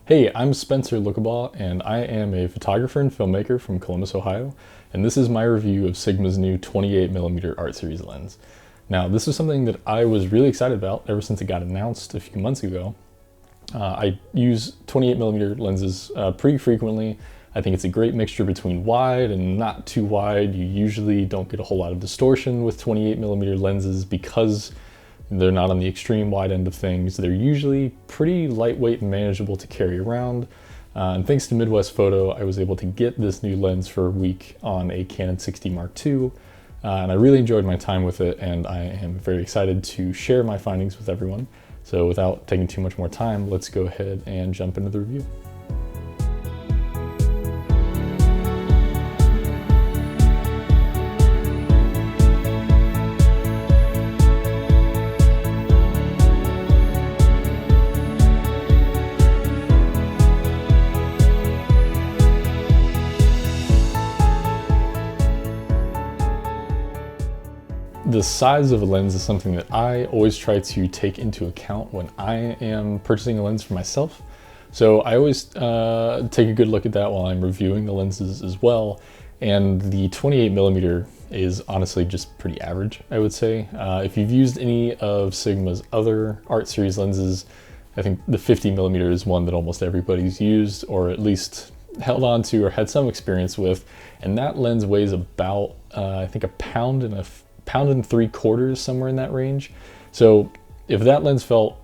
Hey, I'm Spencer Lookabaugh, and I am a photographer and filmmaker from Columbus, Ohio, and this is my review of Sigma's new 28mm Art Series lens. Now, this is something that I was really excited about ever since it got announced a few months ago. I use 28mm lenses pretty frequently. I think it's a great mixture between wide and not too wide. You usually don't get a whole lot of distortion with 28mm lenses because they're not on the extreme wide end of things. They're usually pretty lightweight and manageable to carry around. And thanks to Midwest Photo, I was able to get this new lens for a week on a Canon 60 Mark II. And I really enjoyed my time with it, and I am very excited to share my findings with everyone. So without taking too much more time, let's go ahead and jump into the review. The size of a lens is something that I always try to take into account when I am purchasing a lens for myself. So I always take a good look at that while I'm reviewing the lenses as well. And the 28mm is honestly just pretty average, I would say. If you've used any of Sigma's other Art Series lenses, I think the 50mm is one that almost everybody's used, or at least held on to or had some experience with. And that lens weighs about, I think, a pound and 1.75 pounds, somewhere in that range. So if that lens felt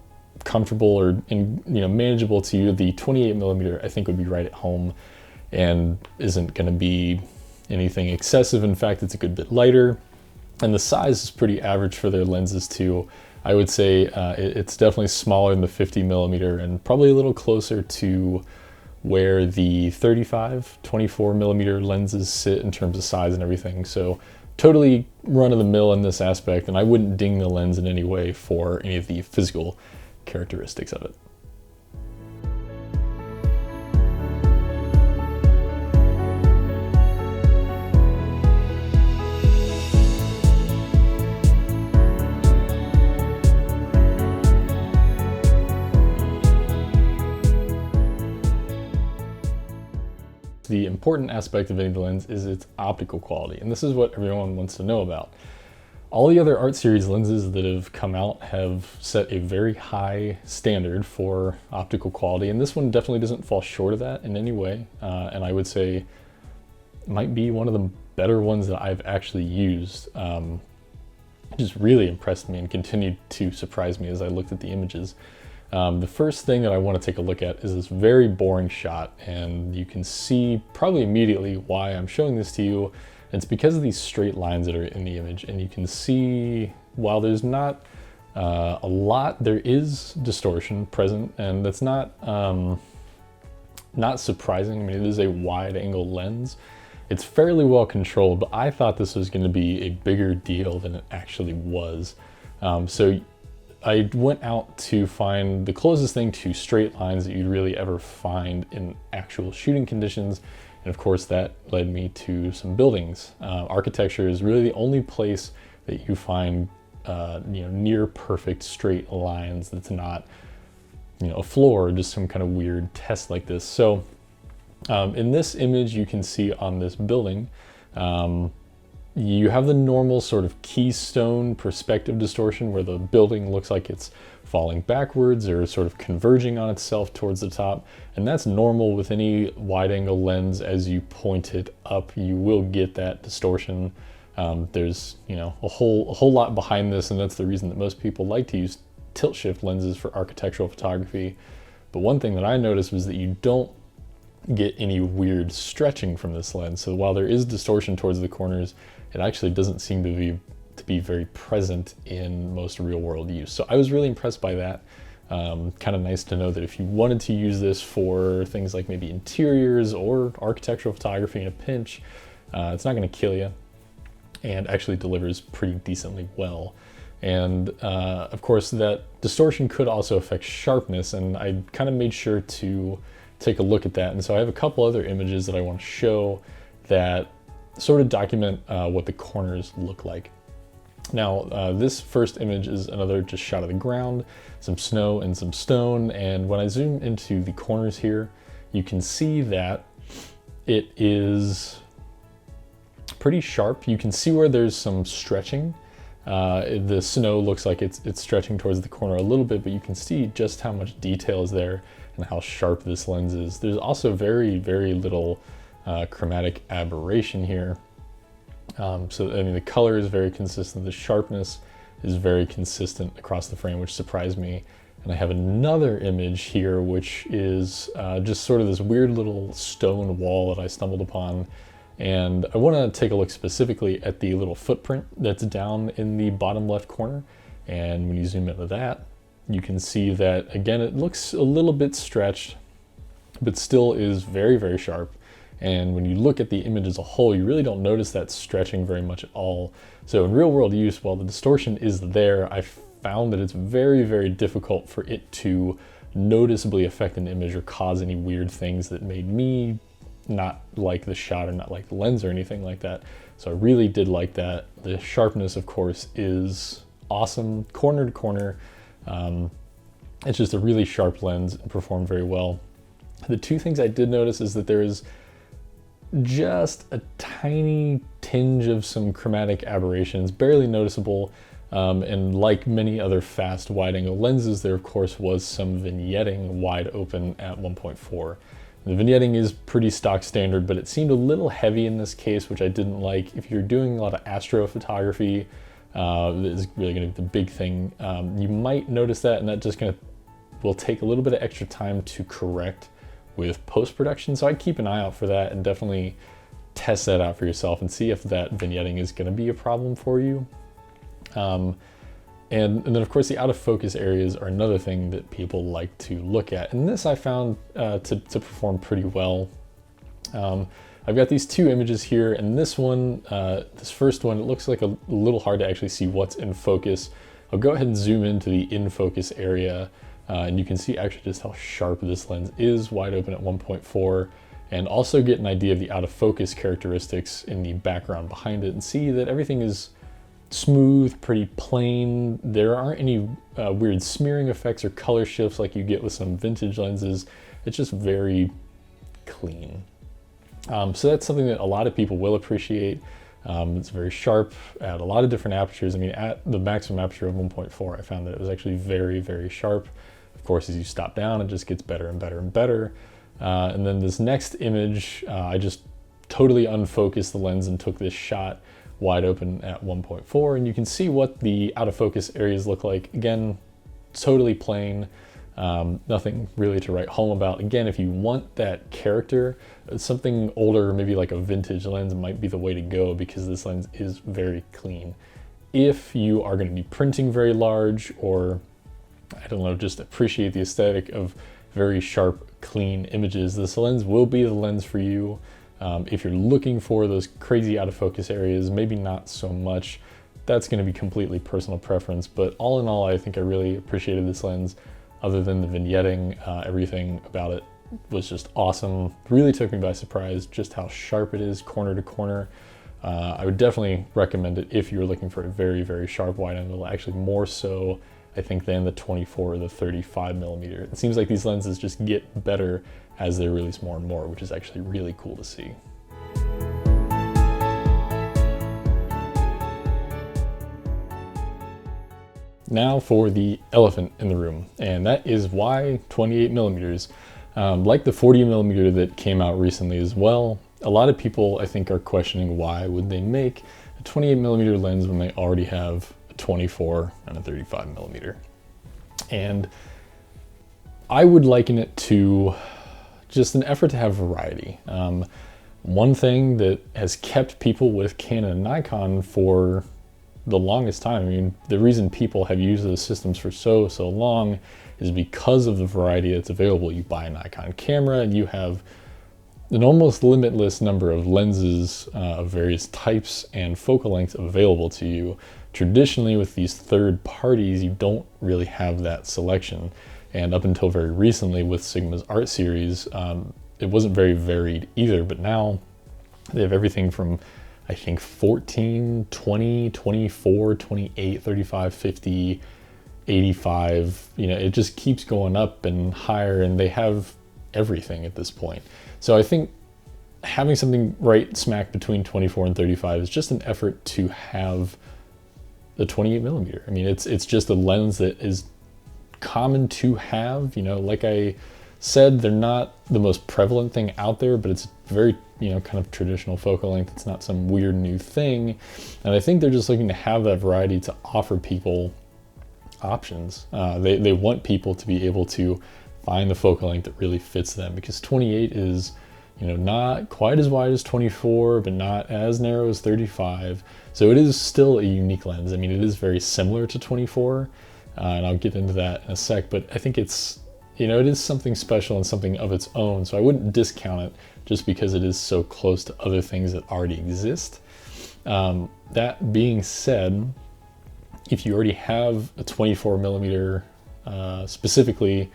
comfortable or manageable to you, the 28mm I think would be right at home and isn't going to be anything excessive. In fact, it's a good bit lighter, and the size is pretty average for their lenses too. I would say it's definitely smaller than the 50mm and probably a little closer to where the 35-24mm lenses sit in terms of size and everything. So totally run-of-the-mill in this aspect, and I wouldn't ding the lens in any way for any of the physical characteristics of it. The important aspect of any lens is its optical quality, and this is what everyone wants to know about. All the other Art Series lenses that have come out have set a very high standard for optical quality, and this one definitely doesn't fall short of that in any way. And I would say it might be one of the better ones that I've actually used. It just really impressed me and continued to surprise me as I looked at the images. The first thing that I want to take a look at is this very boring shot, and you can see probably immediately why I'm showing this to you. It's because of these straight lines that are in the image, and you can see while there's not a lot, there is distortion present, and that's not surprising. I mean, it is a wide angle lens. It's fairly well controlled, but I thought this was going to be a bigger deal than it actually was. So I went out to find the closest thing to straight lines that you'd really ever find in actual shooting conditions. And of course, that led me to some buildings. Architecture is really the only place that you find near perfect straight lines that's not a floor or just some kind of weird test like this. So in this image, you can see on this building, you have the normal sort of keystone perspective distortion where the building looks like it's falling backwards or sort of converging on itself towards the top. And that's normal with any wide angle lens. As you point it up, you will get that distortion. There's a whole lot behind this, and that's the reason that most people like to use tilt shift lenses for architectural photography. But one thing that I noticed was that you don't get any weird stretching from this lens. So while there is distortion towards the corners, it actually doesn't seem to be very present in most real world use. So I was really impressed by that. Kind of nice to know that if you wanted to use this for things like maybe interiors or architectural photography in a pinch, it's not going to kill you, and actually delivers pretty decently well. And of course, that distortion could also affect sharpness, and I kind of made sure to take a look at that. And so I have a couple other images that I want to show that sort of document what the corners look like. Now, this first image is another just shot of the ground, some snow and some stone. And when I zoom into the corners here, you can see that it is pretty sharp. You can see where there's some stretching. The snow looks like it's stretching towards the corner a little bit, but you can see just how much detail is there and how sharp this lens is. There's also very, very little chromatic aberration here. So I mean, the color is very consistent. The sharpness is very consistent across the frame, which surprised me. And I have another image here, which is just sort of this weird little stone wall that I stumbled upon. And I want to take a look specifically at the little footprint that's down in the bottom left corner. And when you zoom into that, you can see that, again, it looks a little bit stretched, but still is very, very sharp. And when you look at the image as a whole, you really don't notice that stretching very much at all. So in real world use, while the distortion is there, I found that it's very, very difficult for it to noticeably affect an image or cause any weird things that made me not like the shot or not like the lens or anything like that. So I really did like that. The sharpness, of course, is awesome, corner to corner. It's just a really sharp lens and performed very well. The two things I did notice is that there is just a tiny tinge of some chromatic aberrations, barely noticeable. And like many other fast wide angle lenses, there of course was some vignetting wide open at 1.4. The vignetting is pretty stock standard, but it seemed a little heavy in this case, which I didn't like. If you're doing a lot of astrophotography, that is really gonna be the big thing. You might notice that, and that just will take a little bit of extra time to correct with post-production. So I'd keep an eye out for that and definitely test that out for yourself and see if that vignetting is gonna be a problem for you. And then of course the out of focus areas are another thing that people like to look at. And this I found to perform pretty well. I've got these two images here, and this one, this first one, it looks like a little hard to actually see what's in focus. I'll go ahead and zoom into the in focus area. And you can see actually just how sharp this lens is wide open at 1.4, and also get an idea of the out of focus characteristics in the background behind it and see that everything is smooth, pretty plain. There aren't any weird smearing effects or color shifts like you get with some vintage lenses. It's just very clean. So that's something that a lot of people will appreciate. It's very sharp at a lot of different apertures. I mean, at the maximum aperture of 1.4, I found that it was actually very, very sharp. Of course, as you stop down, it just gets better and better and better. And then this next image, I just totally unfocused the lens and took this shot wide open at 1.4. And you can see what the out of focus areas look like. Again, totally plain. Nothing really to write home about. Again, if you want that character, something older, maybe like a vintage lens might be the way to go, because this lens is very clean. If you are going to be printing very large, or I don't know, just appreciate the aesthetic of very sharp, clean images, this lens will be the lens for you. If you're looking for those crazy out of focus areas, maybe not so much. That's going to be completely personal preference, but all in all, I think I really appreciated this lens. Other than the vignetting, everything about it was just awesome. Really took me by surprise just how sharp it is corner to corner. I would definitely recommend it if you're looking for a very, very sharp wide angle, actually more so, I think, than the 24 or the 35 millimeter. It seems like these lenses just get better as they release more and more, which is actually really cool to see. Now for the elephant in the room, and that is why 28 millimeters. Like the 40 millimeter that came out recently as well, a lot of people I think are questioning why would they make a 28 millimeter lens when they already have a 24 and a 35 millimeter. And I would liken it to just an effort to have variety. One thing that has kept people with Canon and Nikon for the longest time, I mean, the reason people have used those systems for so long is because of the variety that's available. You buy a Nikon camera and you have an almost limitless number of lenses of various types and focal lengths available to you. Traditionally, with these third parties, you don't really have that selection. And up until very recently with Sigma's Art Series, it wasn't very varied either, but now they have everything from I think 14, 20, 24, 28, 35, 50, 85, you know, it just keeps going up and higher, and they have everything at this point. So I think having something right smack between 24 and 35 is just an effort to have the 28 millimeter. I mean, it's just a lens that is common to have. You know, like I said, they're not the most prevalent thing out there, but it's very, you know, kind of traditional focal length. It's not some weird new thing. And I think they're just looking to have that variety to offer people options. They want people to be able to find the focal length that really fits them, because 28 is, you know, not quite as wide as 24, but not as narrow as 35. So it is still a unique lens. I mean, it is very similar to 24, and I'll get into that in a sec, but I think it's, you know, it is something special and something of its own. So I wouldn't discount it just because it is so close to other things that already exist. That being said, if you already have a 24 millimeter, specifically,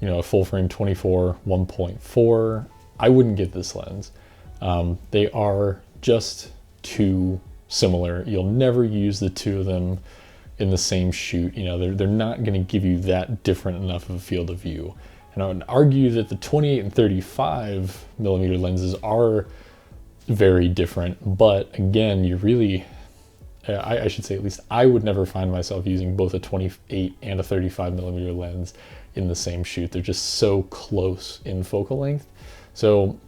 you know, a full frame 24 1.4, I wouldn't get this lens. They are just too similar. You'll never use the two of them in the same shoot. You know, they're not going to give you that different enough of a field of view. And I would argue that the 28 and 35 millimeter lenses are very different, but again, you really, I should say, at least I would never find myself using both a 28 and a 35 millimeter lens in the same shoot. They're just so close in focal length. So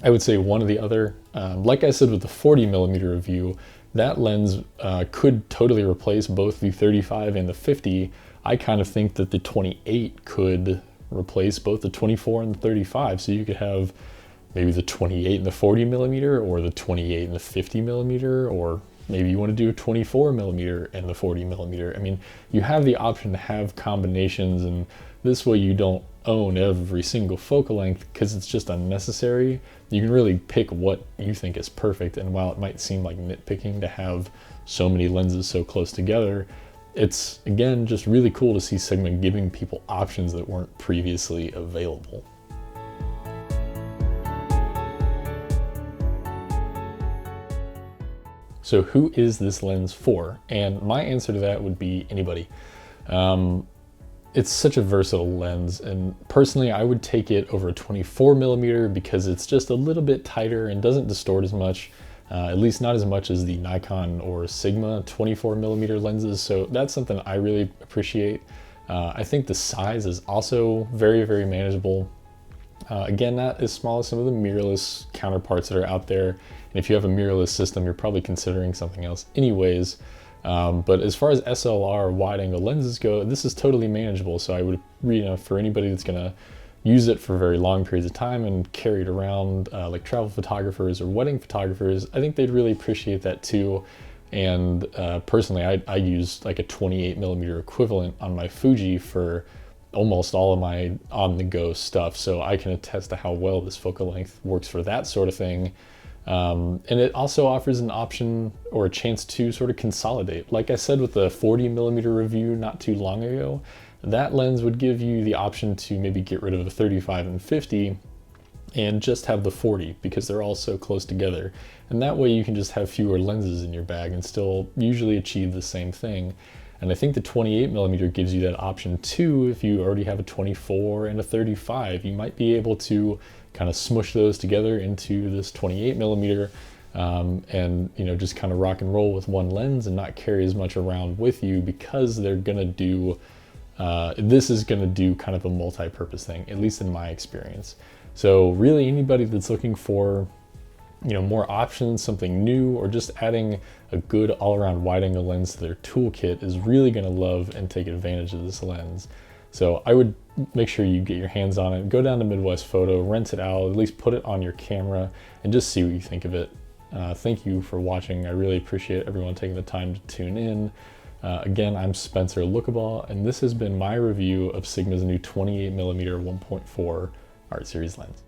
I would say one or the other. Like I said with the 40 millimeter of view, that lens could totally replace both the 35 and the 50. I kind of think that the 28 could replace both the 24 and the 35. So you could have maybe the 28 and the 40 millimeter, or the 28 and the 50 millimeter, or maybe you want to do a 24 millimeter and the 40 millimeter. I mean, you have the option to have combinations, and this way you don't own every single focal length because it's just unnecessary. You can really pick what you think is perfect, and while it might seem like nitpicking to have so many lenses so close together, it's, again, just really cool to see Sigma giving people options that weren't previously available. So who is this lens for? And my answer to that would be anybody. It's such a versatile lens, and personally I would take it over a 24 millimeter because it's just a little bit tighter and doesn't distort as much, at least not as much as the Nikon or Sigma 24 millimeter lenses. So that's something I really appreciate. I think the size is also very, very manageable. Again, not as small as some of the mirrorless counterparts that are out there. And if you have a mirrorless system, you're probably considering something else anyways. But as far as SLR wide angle lenses go, this is totally manageable. So I would, you know, for anybody that's gonna use it for very long periods of time and carry it around, like travel photographers or wedding photographers, I think they'd really appreciate that too. And personally, I use like a 28 millimeter equivalent on my Fuji for almost all of my on-the-go stuff. So I can attest to how well this focal length works for that sort of thing. And it also offers an option or a chance to sort of consolidate. Like I said with the 40 millimeter review not too long ago, that lens would give you the option to maybe get rid of the 35 and 50 and just have the 40 because they're all so close together. And that way you can just have fewer lenses in your bag and still usually achieve the same thing. And I think the 28 millimeter gives you that option too. If you already have a 24 and a 35, you might be able to kind of smush those together into this 28 millimeter and, you know, just kind of rock and roll with one lens and not carry as much around with you, because they're gonna do, this is gonna do kind of a multi-purpose thing, at least in my experience. So really anybody that's looking for, you know, more options, something new, or just adding a good all-around wide angle lens to their toolkit is really gonna love and take advantage of this lens. So I would make sure you get your hands on it, go down to Midwest Photo, rent it out, at least put it on your camera and just see what you think of it. Thank you for watching. I really appreciate everyone taking the time to tune in. Again, I'm Spencer Lookabaugh, and this has been my review of Sigma's new 28mm 1.4 Art Series lens.